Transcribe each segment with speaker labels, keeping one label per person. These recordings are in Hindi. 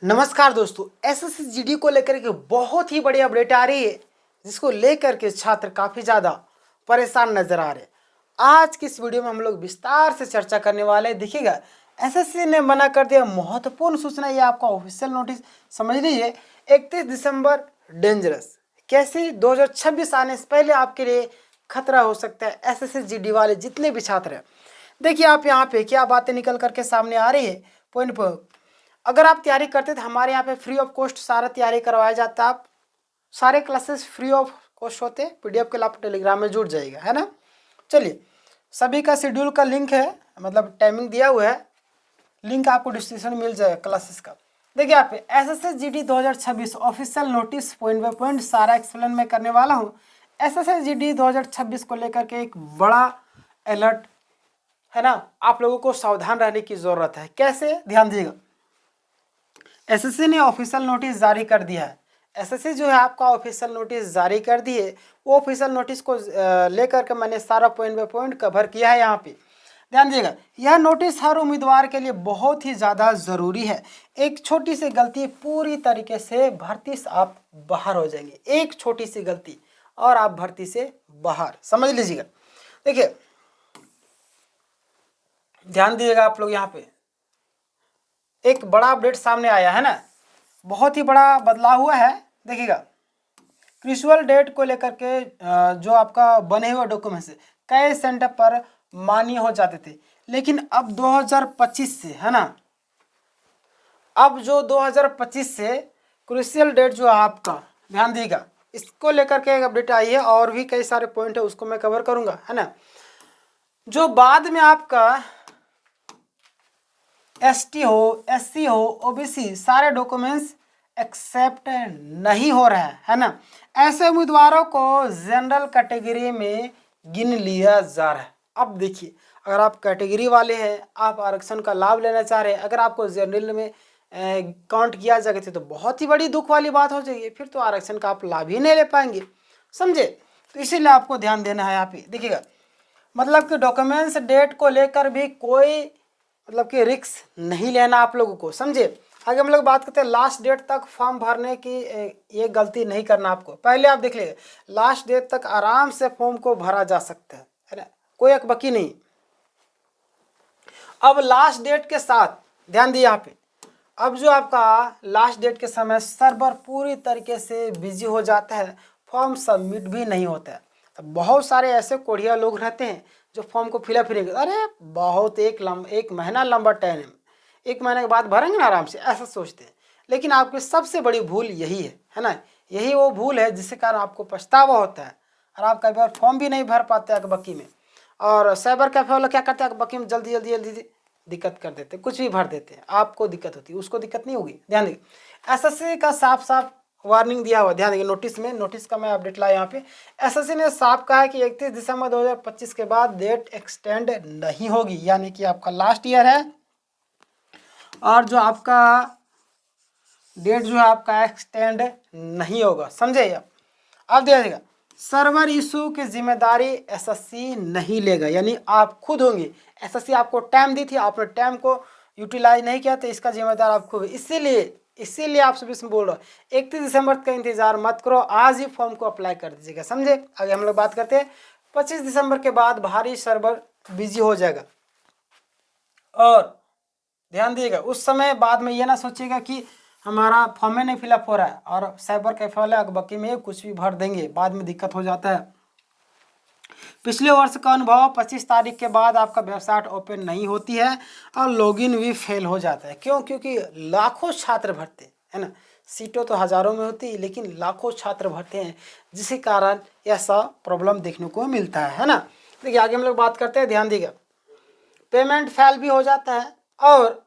Speaker 1: नमस्कार दोस्तों, एसएससी जीडी को लेकर के बहुत ही बड़ी अपडेट आ रही है, जिसको लेकर के छात्र काफ़ी ज़्यादा परेशान नजर आ रहे हैं। आज की इस वीडियो में हम लोग विस्तार से चर्चा करने वाले हैं। देखिएगा, एसएससी ने मना कर दिया, महत्वपूर्ण सूचना, ये आपका ऑफिशियल नोटिस समझ लीजिए। 31 दिसंबर डेंजरस, कैसे 2026 आने से पहले आपके लिए खतरा हो सकता है। एसएससी जीडी वाले जितने भी छात्र हैं, देखिए आप यहाँ पे क्या बातें निकल करके सामने आ रही है। पॉइंट पर अगर आप तैयारी करते तो हमारे यहाँ पे फ्री ऑफ कॉस्ट सारा तैयारी करवाया जाता है। आप सारे क्लासेस फ्री ऑफ कॉस्ट होते, पीडीएफ के लिए आप टेलीग्राम में जुड़ जाएगा, है ना। चलिए, सभी का शेड्यूल का लिंक है, मतलब टाइमिंग दिया हुआ है, लिंक आपको डिस्क्रिप्शन में मिल जाएगा क्लासेस का। देखिए आप SSC GD 2026 official notice point by point सारा एक्सप्लेन मैं करने वाला हूँ। एसएससी जीडी 2026 को लेकर के एक बड़ा अलर्ट है ना, आप लोगों को सावधान रहने की जरूरत है। कैसे, ध्यान दीजिएगा। एसएससी ने ऑफिशियल नोटिस जारी कर दिया है। एसएससी जो है आपका ऑफिशियल नोटिस जारी कर दिए, वो ऑफिशियल नोटिस को लेकर के मैंने सारा पॉइंट बाय पॉइंट कवर किया है। यहाँ पे ध्यान दीजिएगा, यह नोटिस हर उम्मीदवार के लिए बहुत ही ज़्यादा ज़रूरी है। एक छोटी सी गलती पूरी तरीके से भर्ती से आप बाहर हो जाएंगे। एक छोटी सी गलती और आप भर्ती से बाहर, समझ लीजिएगा। देखिए ध्यान दीजिएगा, आप लोग यहाँ पे एक बड़ा अपडेट सामने आया है ना, बहुत ही बड़ा बदलाव हुआ है। देखिएगा, क्रिजुअल डेट को लेकर के जो आपका बने हुए डॉक्यूमेंट्स कई सेंटर पर मान्य हो जाते थे, लेकिन अब 2025 से, है ना, अब जो 2025 से क्रिजुअल डेट जो है आपका, ध्यान दीजिएगा, इसको लेकर के एक अपडेट आई है। और भी कई सारे पॉइंट है, उसको मैं कवर करूंगा, है ना। जो बाद में आपका एसटी हो, एससी हो, ओबीसी, सारे डॉक्यूमेंट्स एक्सेप्ट नहीं हो रहा है ना, ऐसे उम्मीदवारों को जनरल कैटेगरी में गिन लिया जा रहा है। अब देखिए, अगर आप कैटेगरी वाले हैं, आप आरक्षण का लाभ लेना चाह रहे हैं, अगर आपको जनरल में काउंट किया जाएगा तो बहुत ही बड़ी दुख वाली बात हो जाएगी, फिर तो आरक्षण का आप लाभ ही नहीं ले पाएंगे, समझे। तो इसीलिए आपको ध्यान देना है। यहाँ पे देखिएगा, मतलब कि डॉक्यूमेंट्स डेट को लेकर भी कोई मतलब कि रिस्क नहीं लेना आप लोगों को, समझे। आगे हम लोग बात करते हैं लास्ट डेट तक फॉर्म भरने की। ये गलती नहीं करना आपको, पहले आप देख लीजिए, लास्ट डेट तक आराम से फॉर्म को भरा जा सकता है ना, कोई अकबकी नहीं। अब लास्ट डेट के साथ ध्यान दिए यहाँ पे, अब जो आपका लास्ट डेट के समय सर्वर पूरी तरीके से बिजी हो जाता है, फॉर्म सबमिट भी नहीं होता है। तो बहुत सारे ऐसे कोढ़िया लोग रहते हैं जो फॉर्म को फिलअप नहीं करते। अरे बहुत एक महीना लंबा टाइम है, एक महीने के बाद भरेंगे ना आराम से, ऐसा सोचते हैं। लेकिन आपकी सबसे बड़ी भूल यही है ना, यही वो भूल है जिसके कारण आपको पछतावा होता है, और आप कई बार फॉर्म भी नहीं भर पाते अकबकी में। और साइबर कैफे वाला क्या करते हैं, अकबकी में जल्दी जल्दी जल्दी दिक्कत कर देते, कुछ भी भर देते हैं, आपको दिक्कत होती है, उसको दिक्कत नहीं होगी। ध्यान देखिए, एसएससी का साफ साफ वार्निंग दिया हुआ, ध्यान देखिए नोटिस में, नोटिस का मैं अपडेट लाया यहाँ पे। एसएससी ने साफ कहा है कि 31 दिसंबर 2025 के बाद डेट एक्सटेंड नहीं होगी, यानी कि आपका लास्ट ईयर है, और जो आपका डेट जो है आपका एक्सटेंड नहीं होगा, समझे आप। अब देखिएगा, सर्वर इशू की जिम्मेदारी एसएससी नहीं लेगा, यानी आप खुद होंगे। एसएससी आपको टाइम दी थी, आपने टाइम को यूटिलाइज नहीं किया, तो इसका जिम्मेदार आप खुद। इसीलिए आप सभी इसमें बोल रहा हूँ, 31 दिसंबर का इंतजार मत करो, आज ही फॉर्म को अप्लाई कर दीजिएगा, समझे। आगे हम लोग बात करते हैं, 25 दिसंबर के बाद भारी सर्वर बिजी हो जाएगा। और ध्यान दिएगा, उस समय बाद में ये ना सोचिएगा कि हमारा फॉर्म नहीं फिलअप हो रहा है, और साइबर कैफे वाले अकबकी में कुछ भी भर देंगे, बाद में दिक्कत हो जाता है। पिछले वर्ष का अनुभव, 25 तारीख के बाद आपका वेबसाइट ओपन नहीं होती है, और लॉगिन भी फेल हो जाता है। क्यों? क्योंकि लाखों छात्र भरते हैं ना, सीटों तो हज़ारों में होती है, लेकिन लाखों छात्र भरते हैं, जिसके कारण ऐसा प्रॉब्लम देखने को मिलता है ना। देखिए आगे हम लोग बात करते हैं, ध्यान दीजिएगा, पेमेंट फेल भी हो जाता है, और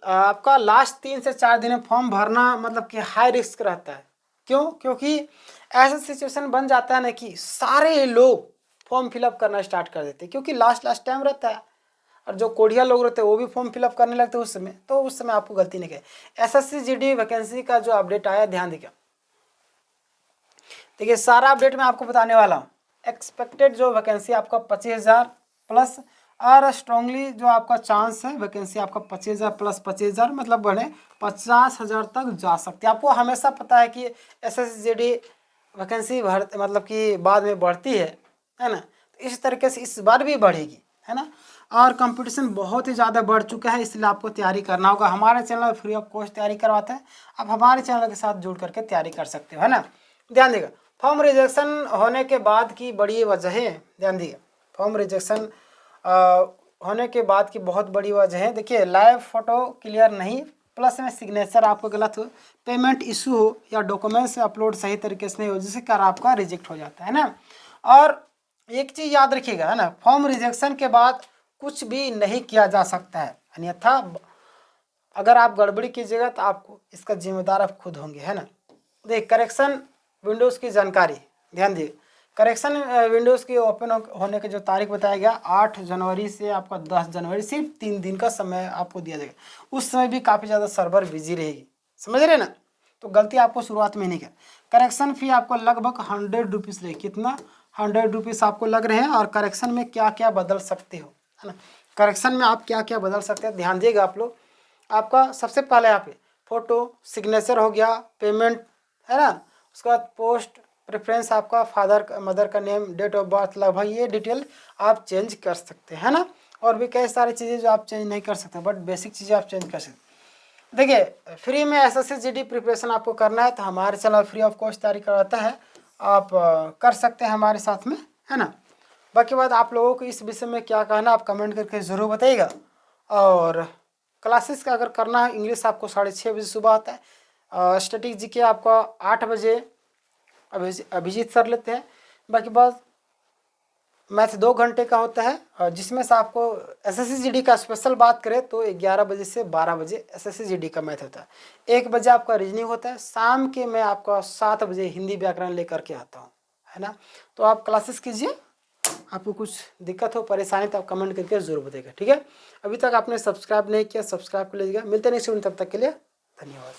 Speaker 1: आपका लास्ट 3 से 4 दिन में फॉर्म भरना मतलब कि हाई रिस्क रहता है। क्यों? क्योंकि ऐसा सिचुएशन बन जाता है ना कि सारे लोग फॉर्म फिलअप करना स्टार्ट कर देते हैं, क्योंकि लास्ट टाइम रहता है, और जो कोढ़िया लोग रहते हैं वो भी फॉर्म फिलअप करने लगते हैं उस समय। तो उस समय आपको गलती नहीं करें। एसएससी जीडी वैकेंसी का जो अपडेट आया, ध्यान दीजिए, सारा अपडेट मैं आपको बताने वाला हूँ। एक्सपेक्टेड जो वैकेंसी आपका 25,000 प्लस, और स्ट्रांगली जो आपका चांस है वैकेंसी आपका 25,000 प्लस 25,000 मतलब बढ़े 50,000 तक जा सकती है। आपको हमेशा पता है कि SSCGD वैकेंसी मतलब कि बाद में बढ़ती है ना। तो इस तरीके से इस बार भी बढ़ेगी, है ना। और कंपटीशन बहुत ही ज़्यादा बढ़ चुका है, इसलिए आपको तैयारी करना होगा। हमारे चैनल फ्री ऑफ कॉस्ट तैयारी करवाते हैं, आप हमारे चैनल के साथ जुड़ करके तैयारी कर सकते हो, है ना। ध्यान देगा, फॉर्म रिजेक्शन होने के बाद की बड़ी वजहें, ध्यान दिए, फॉर्म रिजेक्शन होने के बाद की बहुत बड़ी वजह है। देखिए, लाइव फोटो क्लियर नहीं, प्लस में सिग्नेचर आपको गलत हो, पेमेंट इशू हो, या डॉक्यूमेंट्स अपलोड सही तरीके से नहीं हो, जिससे कारण आपका रिजेक्ट हो जाता है ना। और एक चीज़ याद रखिएगा, है ना, फॉर्म रिजेक्शन के बाद कुछ भी नहीं किया जा सकता है, अन्यथा अगर आप गड़बड़ी कीजिएगा तो आपको इसका जिम्मेदार आप खुद होंगे, है ना। देखिए, करेक्शन विंडोज़ की जानकारी, ध्यान दिए, करेक्शन विंडोज़ की ओपन होने की जो तारीख बताया गया 8 जनवरी से आपका 10 जनवरी, सिर्फ 3 दिन का समय आपको दिया जाएगा। उस समय भी काफ़ी ज़्यादा सर्वर बिजी रहेगी, समझ रहे ना। तो गलती आपको शुरुआत में नहीं कर, करेक्शन फी आपको लगभग 100 रुपीज़ रहेगी। कितना? 100 रुपीज़ आपको लग रहे हैं। और करेक्शन में क्या क्या बदल सकते हो, है ना, करेक्शन में आप क्या क्या बदल सकते हैं, ध्यान दिएगा आप लोग। आपका सबसे पहले यहाँ पे फोटो, सिग्नेचर हो गया, पेमेंट, है ना, उसके बाद पोस्ट प्रेफरेंस, आपका फादर मदर का नेम, डेट ऑफ बर्थ, लगभग ये डिटेल आप चेंज कर सकते हैं ना। और भी कई सारी चीज़ें जो आप चेंज नहीं कर सकते, बट बेसिक चीज़ें आप चेंज कर सकते। देखिए, फ्री में SSCGD प्रिपरेशन आपको करना है तो हमारे चैनल फ्री ऑफ कॉस्ट तैयारी करवाता है, आप कर सकते हैं हमारे साथ में, है ना। बाकी बात आप लोगों को इस विषय में क्या कहना आप कमेंट करके ज़रूर बताइएगा। और क्लासेस का अगर करना है, इंग्लिश आपको 6:30 बजे सुबह आता है, स्टैटिक GK आपका 8 बजे अभिजीत सर लेते हैं। बाकी बात मैथ 2 घंटे का होता है, जिसमें से आपको SSCGD का स्पेशल बात करें तो 11 बजे से 12 बजे SSCGD का मैथ होता है। 1 बजे आपका रीजनिंग होता है। शाम के मैं आपका 7 बजे हिंदी व्याकरण लेकर के आता हूँ, है ना। तो आप क्लासेस कीजिए, आपको कुछ दिक्कत हो, परेशानी तो आप कमेंट करके जरूर बताइएगा, ठीक है। अभी तक आपने सब्सक्राइब नहीं किया, सब्सक्राइब कर लीजिएगा। मिलते हैं नेक्स्ट वीडियो, तब तक के लिए धन्यवाद।